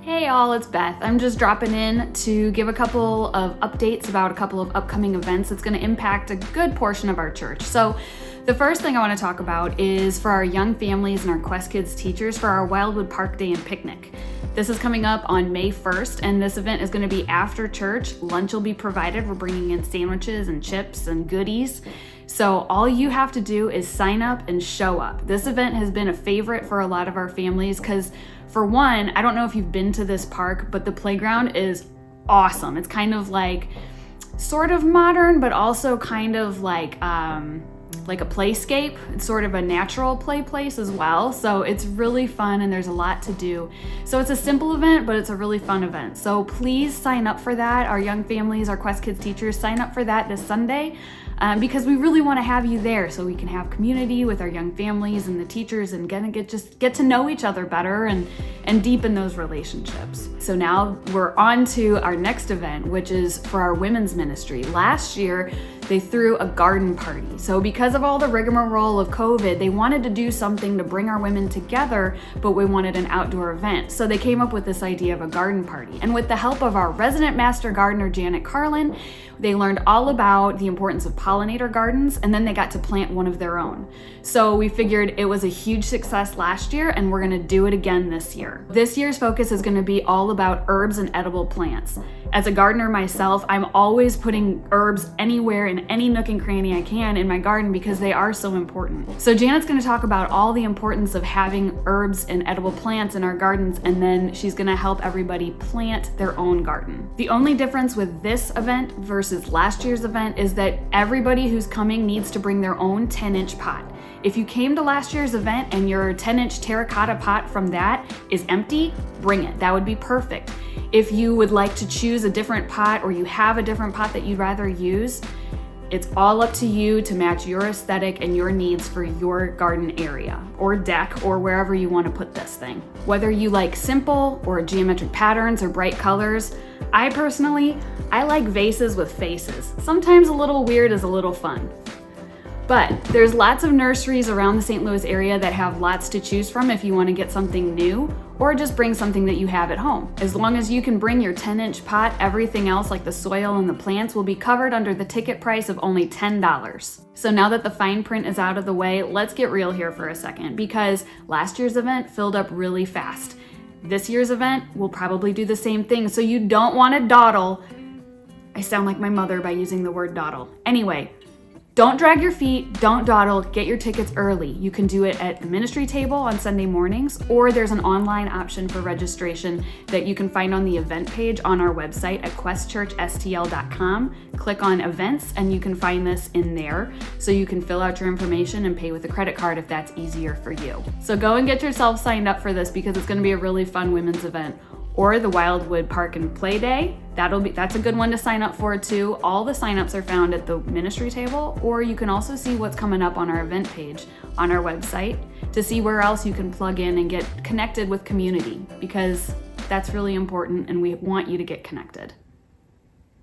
Hey all, it's Beth. I'm just dropping in to give a couple of updates about a couple of upcoming events that's going to impact a good portion of our church. So the first thing I want to talk about is for our young families and our Quest Kids teachers for our Wildwood Park Day and Picnic. This is coming up on May 1st, and this event is going to be after church. Lunch will be provided. We're bringing in sandwiches and chips and goodies. So all you have to do is sign up and show up. This event has been a favorite for a lot of our families because, for one, I don't know if you've been to this park, but the playground is awesome. It's kind of like sort of modern, but also kind of like a playscape. It's sort of a natural play place as well. So it's really fun and there's a lot to do. So it's a simple event, but it's a really fun event. So please sign up for that. Our young families, our Quest Kids teachers, sign up for that this Sunday because we really want to have you there so we can have community with our young families and the teachers and get to know each other better and deepen those relationships. So now we're on to our next event, which is for our women's ministry. Last year, they threw a garden party. So because of all the rigmarole of COVID, they wanted to do something to bring our women together, but we wanted an outdoor event. So they came up with this idea of a garden party. And with the help of our resident master gardener, Janet Carlin, they learned all about the importance of pollinator gardens, and then they got to plant one of their own. So we figured it was a huge success last year, and we're gonna do it again this year. This year's focus is gonna be all about herbs and edible plants. As a gardener myself, I'm always putting herbs anywhere in any nook and cranny I can in my garden because they are so important. So Janet's gonna talk about all the importance of having herbs and edible plants in our gardens, and then she's gonna help everybody plant their own garden. The only difference with this event versus last year's event is that everybody who's coming needs to bring their own 10-inch pot. If you came to last year's event and your 10-inch terracotta pot from that is empty, bring it. That would be perfect. If you would like to choose a different pot or you have a different pot that you'd rather use, it's all up to you to match your aesthetic and your needs for your garden area or deck or wherever you want to put this thing. Whether you like simple or geometric patterns or bright colors, I like vases with faces. Sometimes a little weird is a little fun. But there's lots of nurseries around the St. Louis area that have lots to choose from if you want to get something new or just bring something that you have at home. As long as you can bring your 10-inch pot, everything else like the soil and the plants will be covered under the ticket price of only $10. So now that the fine print is out of the way, let's get real here for a second because last year's event filled up really fast. This year's event will probably do the same thing, so you don't want to dawdle. I sound like my mother by using the word dawdle. Anyway, don't drag your feet, don't dawdle, get your tickets early. You can do it at the ministry table on Sunday mornings, or there's an online option for registration that you can find on the event page on our website at questchurchstl.com. Click on events and you can find this in there so you can fill out your information and pay with a credit card if that's easier for you. So go and get yourself signed up for this because it's going to be a really fun women's event. Or the Wildwood Park and Play Day. That's a good one to sign up for too. All the signups are found at the ministry table, or you can also see what's coming up on our event page on our website to see where else you can plug in and get connected with community because that's really important and we want you to get connected.